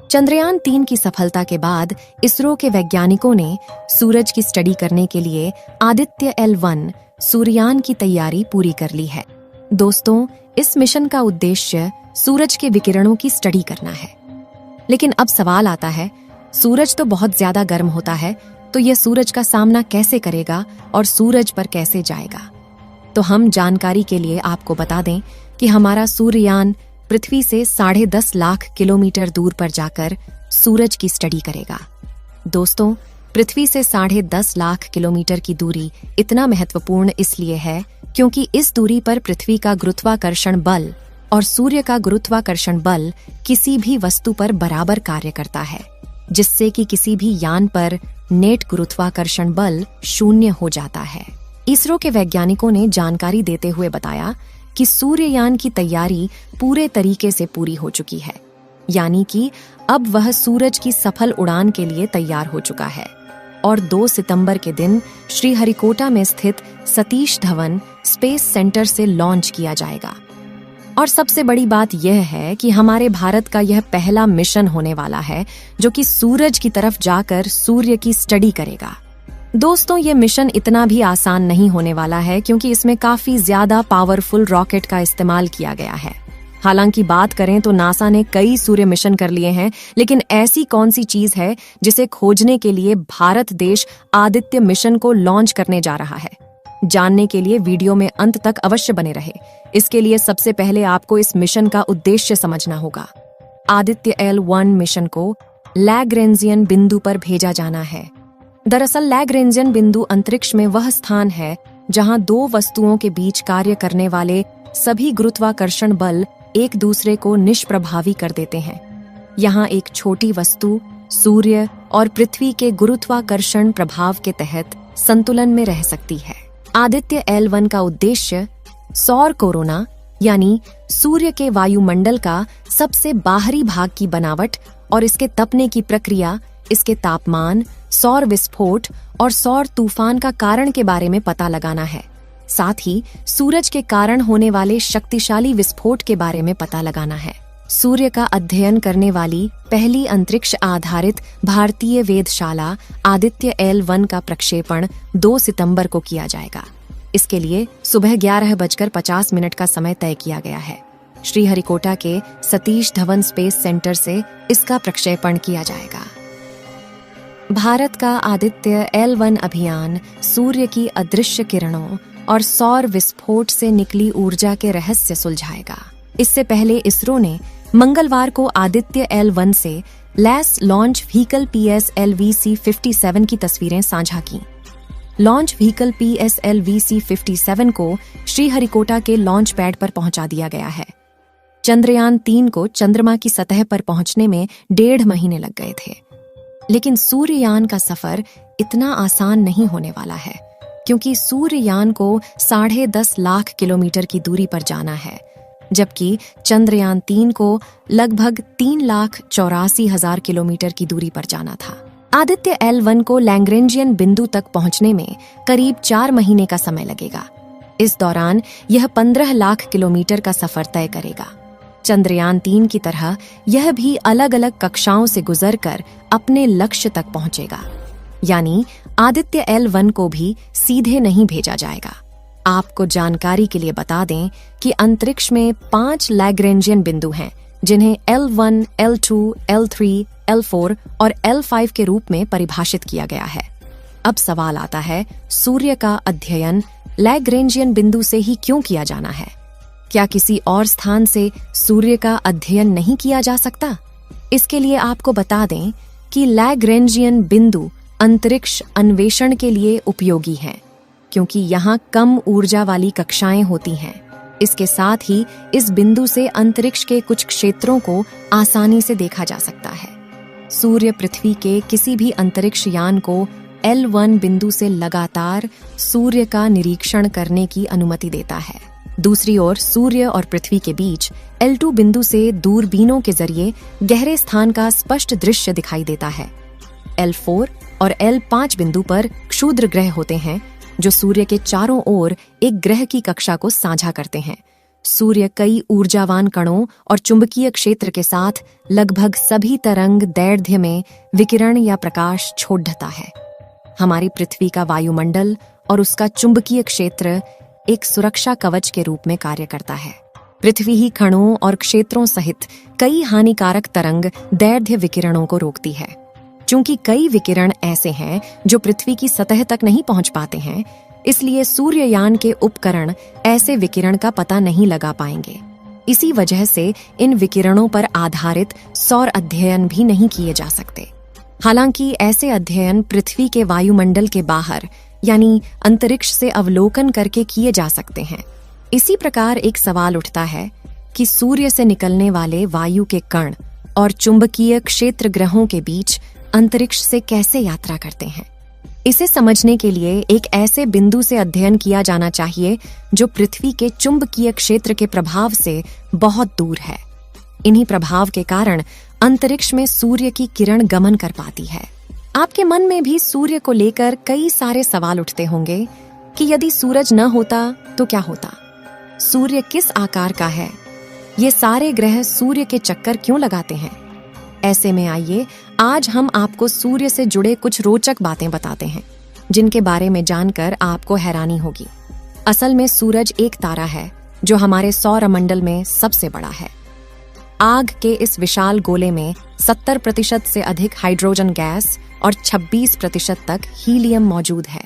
चंद्रयान 3 की सफलता के बाद इसरो के वैज्ञानिकों ने सूरज की स्टडी करने के लिए आदित्य L1 सूर्ययान की तैयारी पूरी कर ली है। दोस्तों, इस मिशन का उद्देश्य सूरज के विकिरणों की स्टडी करना है। लेकिन अब सवाल आता है, सूरज तो बहुत ज्यादा गर्म होता है, तो यह सूरज का सामना कैसे करेगा और सूरज पर कैसे जाएगा? तो हम जानकारी के लिए आपको बता दें कि हमारा सूर्ययान पृथ्वी से 10.5 लाख किलोमीटर दूर पर जाकर सूरज की स्टडी करेगा। दोस्तों, पृथ्वी से 10.5 लाख किलोमीटर की दूरी इतना महत्वपूर्ण इसलिए है क्योंकि इस दूरी पर पृथ्वी का गुरुत्वाकर्षण बल और सूर्य का गुरुत्वाकर्षण बल किसी भी वस्तु पर बराबर कार्य करता है, जिससे कि किसी भी यान पर नेट गुरुत्वाकर्षण बल 0 हो जाता है। इसरो के वैज्ञानिकों ने जानकारी देते हुए बताया कि सूर्ययान की तैयारी पूरे तरीके से पूरी हो चुकी है, यानी कि अब वह सूरज की सफल उड़ान के लिए तैयार हो चुका है और 2 सितंबर के दिन श्रीहरिकोटा में स्थित सतीश धवन स्पेस सेंटर से लॉन्च किया जाएगा। और सबसे बड़ी बात यह है कि हमारे भारत का यह पहला मिशन होने वाला है जो कि सूरज की तरफ जाकर सूर्य की स्टडी करेगा। दोस्तों, ये मिशन इतना भी आसान नहीं होने वाला है क्योंकि इसमें काफी ज्यादा पावरफुल रॉकेट का इस्तेमाल किया गया है। हालांकि बात करें तो नासा ने कई सूर्य मिशन कर लिए हैं, लेकिन ऐसी कौन सी चीज है जिसे खोजने के लिए भारत देश आदित्य मिशन को लॉन्च करने जा रहा है? जानने के लिए वीडियो में अंत तक अवश्य बने रहे। इसके लिए सबसे पहले आपको इस मिशन का उद्देश्य समझना होगा। आदित्य L1 मिशन को लैग्रेंजियन बिंदु पर भेजा जाना है। दरअसल लैग्रेंजियन बिंदु अंतरिक्ष में वह स्थान है जहां 2 वस्तुओं के बीच कार्य करने वाले सभी गुरुत्वाकर्षण बल एक दूसरे को निष्प्रभावी कर देते हैं। यहाँ एक छोटी वस्तु सूर्य और पृथ्वी के गुरुत्वाकर्षण प्रभाव के तहत संतुलन में रह सकती है। आदित्य L1 का उद्देश्य सौर कोरोना यानी सूर्य के वायुमंडल का सबसे बाहरी भाग की बनावट और इसके तपने की प्रक्रिया, इसके तापमान, सौर विस्फोट और सौर तूफान का कारण के बारे में पता लगाना है। साथ ही सूरज के कारण होने वाले शक्तिशाली विस्फोट के बारे में पता लगाना है। सूर्य का अध्ययन करने वाली पहली अंतरिक्ष आधारित भारतीय वेधशाला आदित्य L1 का प्रक्षेपण 2 सितंबर को किया जाएगा। इसके लिए सुबह 11:50 का समय तय किया गया है। श्रीहरिकोटा के सतीश धवन स्पेस सेंटर से इसका प्रक्षेपण किया जाएगा। भारत का आदित्य L1 अभियान सूर्य की अदृश्य किरणों और सौर विस्फोट से निकली ऊर्जा के रहस्य सुलझाएगा। इससे पहले इसरो ने मंगलवार को आदित्य L1 से लैस लॉन्च व्हीकल PSLV-C57 की तस्वीरें साझा की। लॉन्च व्हीकल PSLV-C57 को श्रीहरिकोटा के लॉन्च पैड पर पहुंचा दिया गया है। चंद्रयान 3 को चंद्रमा की सतह पर पहुंचने में 1.5 महीने लग गए थे। लेकिन सूर्ययान का सफर इतना आसान नहीं होने वाला है क्योंकि सूर्ययान को 10.5 लाख किलोमीटर की दूरी पर जाना है, जबकि चंद्रयान 3 को लगभग 3,84,000 किलोमीटर की दूरी पर जाना था। आदित्य L1 को लैग्रेंजियन बिंदु तक पहुंचने में करीब 4 महीने का समय लगेगा। इस दौरान यह 15 लाख किलोमीटर का सफर तय करेगा। चंद्रयान 3 की तरह यह भी अलग अलग कक्षाओं से गुजरकर अपने लक्ष्य तक पहुंचेगा, यानी आदित्य L1 को भी सीधे नहीं भेजा जाएगा। आपको जानकारी के लिए बता दें कि अंतरिक्ष में 5 लैग्रेंजियन बिंदु हैं, जिन्हें L1, L2, L3, L4 और L5 के रूप में परिभाषित किया गया है। अब सवाल आता है, सूर्य का अध्ययन लैग्रेंजियन बिंदु से ही क्यों किया जाना है? क्या किसी और स्थान से सूर्य का अध्ययन नहीं किया जा सकता? इसके लिए आपको बता दें कि लैग्रेंजियन बिंदु अंतरिक्ष अन्वेषण के लिए उपयोगी हैं, क्योंकि यहाँ कम ऊर्जा वाली कक्षाएं होती हैं। इसके साथ ही इस बिंदु से अंतरिक्ष के कुछ क्षेत्रों को आसानी से देखा जा सकता है। सूर्य पृथ्वी के किसी भी अंतरिक्ष यान को L1 बिंदु से लगातार सूर्य का निरीक्षण करने की अनुमति देता है। दूसरी ओर सूर्य और पृथ्वी के बीच L2 बिंदु से दूरबीनों के जरिए गहरे स्थान का स्पष्ट दृश्य दिखाई देता है। L4 और L5 बिंदु पर क्षुद्र ग्रह होते हैं, जो सूर्य के चारों ओर एक ग्रह की कक्षा को साझा करते हैं। सूर्य कई ऊर्जावान कणों और चुंबकीय क्षेत्र के साथ लगभग सभी तरंग दैर्ध्य में विकिरण या प्रकाश छोड़ता है। हमारी पृथ्वी का वायुमंडल और उसका चुंबकीय क्षेत्र एक सुरक्षा कवच के रूप में कार्य करता है। पृथ्वी ही कणों और क्षेत्रों सहित कई हानिकारक तरंग दैर्ध्य विकिरणों को रोकती है। चूंकि कई विकिरण ऐसे हैं जो पृथ्वी की सतह तक नहीं पहुंच पाते हैं, इसलिए सूर्ययान के उपकरण ऐसे विकिरण का पता नहीं लगा पाएंगे। इसी वजह से इन विकिरणों पर आधारित सौर अध्ययन भी नहीं किए जा सकते। हालांकि ऐसे अध्ययन पृथ्वी के वायुमंडल के बाहर यानी अंतरिक्ष से अवलोकन करके किए जा सकते हैं। इसी प्रकार एक सवाल उठता है कि सूर्य से निकलने वाले वायु के कण और चुंबकीय क्षेत्र ग्रहों के बीच अंतरिक्ष से कैसे यात्रा करते हैं। इसे समझने के लिए एक ऐसे बिंदु से अध्ययन किया जाना चाहिए जो पृथ्वी के चुंबकीय क्षेत्र के प्रभाव से बहुत दूर है। इन्हीं प्रभाव के कारण अंतरिक्ष में सूर्य की किरण गमन कर पाती है। आपके मन में भी सूर्य को लेकर कई सारे सवाल उठते होंगे कि यदि सूरज न होता तो क्या होता? सूर्य किस आकार का है? ये सारे ग्रह सूर्य के चक्कर क्यों लगाते हैं? ऐसे में आइए आज हम आपको सूर्य से जुड़े कुछ रोचक बातें बताते हैं, जिनके बारे में जानकर आपको हैरानी होगी। असल में सूरज एक तारा है जो हमारे सौरमंडल में सबसे बड़ा है। आग के इस विशाल गोले में 70% से अधिक हाइड्रोजन गैस और 26% तक हीलियम मौजूद है।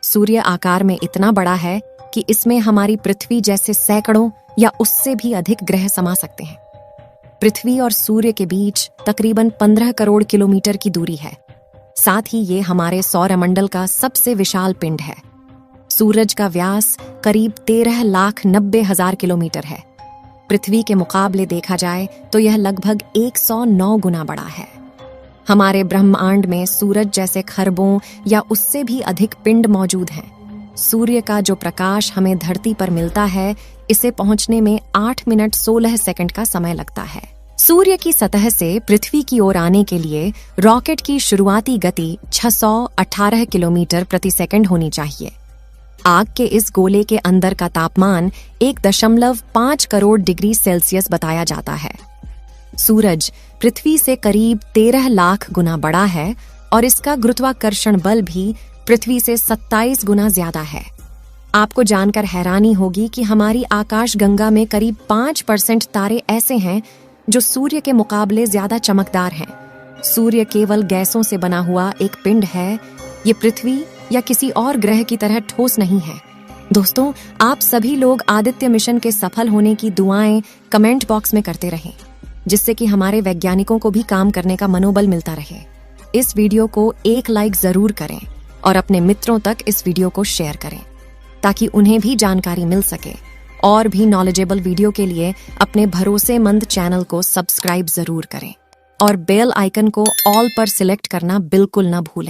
सूर्य आकार में इतना बड़ा है कि इसमें हमारी पृथ्वी जैसे सैकड़ों या उससे भी अधिक ग्रह समा सकते हैं। पृथ्वी और सूर्य के बीच तकरीबन 15 करोड़ किलोमीटर की दूरी है। साथ ही ये हमारे सौरमंडल का सबसे विशाल पिंड है। सूरज का व्यास करीब 13,90,000 किलोमीटर है। पृथ्वी के मुकाबले देखा जाए तो यह लगभग 109 गुना बड़ा है। हमारे ब्रह्मांड में सूरज जैसे खरबों या उससे भी अधिक पिंड मौजूद हैं। सूर्य का जो प्रकाश हमें धरती पर मिलता है, इसे पहुंचने में 8 मिनट 16 सेकंड का समय लगता है। सूर्य की सतह से पृथ्वी की ओर आने के लिए रॉकेट की शुरुआती गति 618 किलोमीटर प्रति सेकंड होनी चाहिए। आग के इस गोले के अंदर का तापमान 1.5 करोड़ डिग्री सेल्सियस बताया जाता है। सूरज पृथ्वी से करीब 13 लाख गुना बड़ा है और इसका गुरुत्वाकर्षण बल भी पृथ्वी से 27 गुना ज्यादा है। आपको जानकर हैरानी होगी कि हमारी आकाशगंगा में करीब 5% तारे ऐसे हैं जो सूर्य के मुकाबले ज्यादा चमकदार हैं। सूर्य केवल गैसों से बना हुआ एक पिंड है। ये पृथ्वी या किसी और ग्रह की तरह ठोस नहीं है। दोस्तों, आप सभी लोग आदित्य मिशन के सफल होने की दुआएं कमेंट बॉक्स में करते रहें, जिससे कि हमारे वैज्ञानिकों को भी काम करने का मनोबल मिलता रहे। इस वीडियो को एक लाइक जरूर करें और अपने मित्रों तक इस वीडियो को शेयर करें, ताकि उन्हें भी जानकारी मिल सके। और भी नॉलेजेबल वीडियो के लिए अपने भरोसेमंद चैनल को सब्सक्राइब जरूर करें और बेल आइकन को ऑल पर सिलेक्ट करना बिल्कुल न भूलें।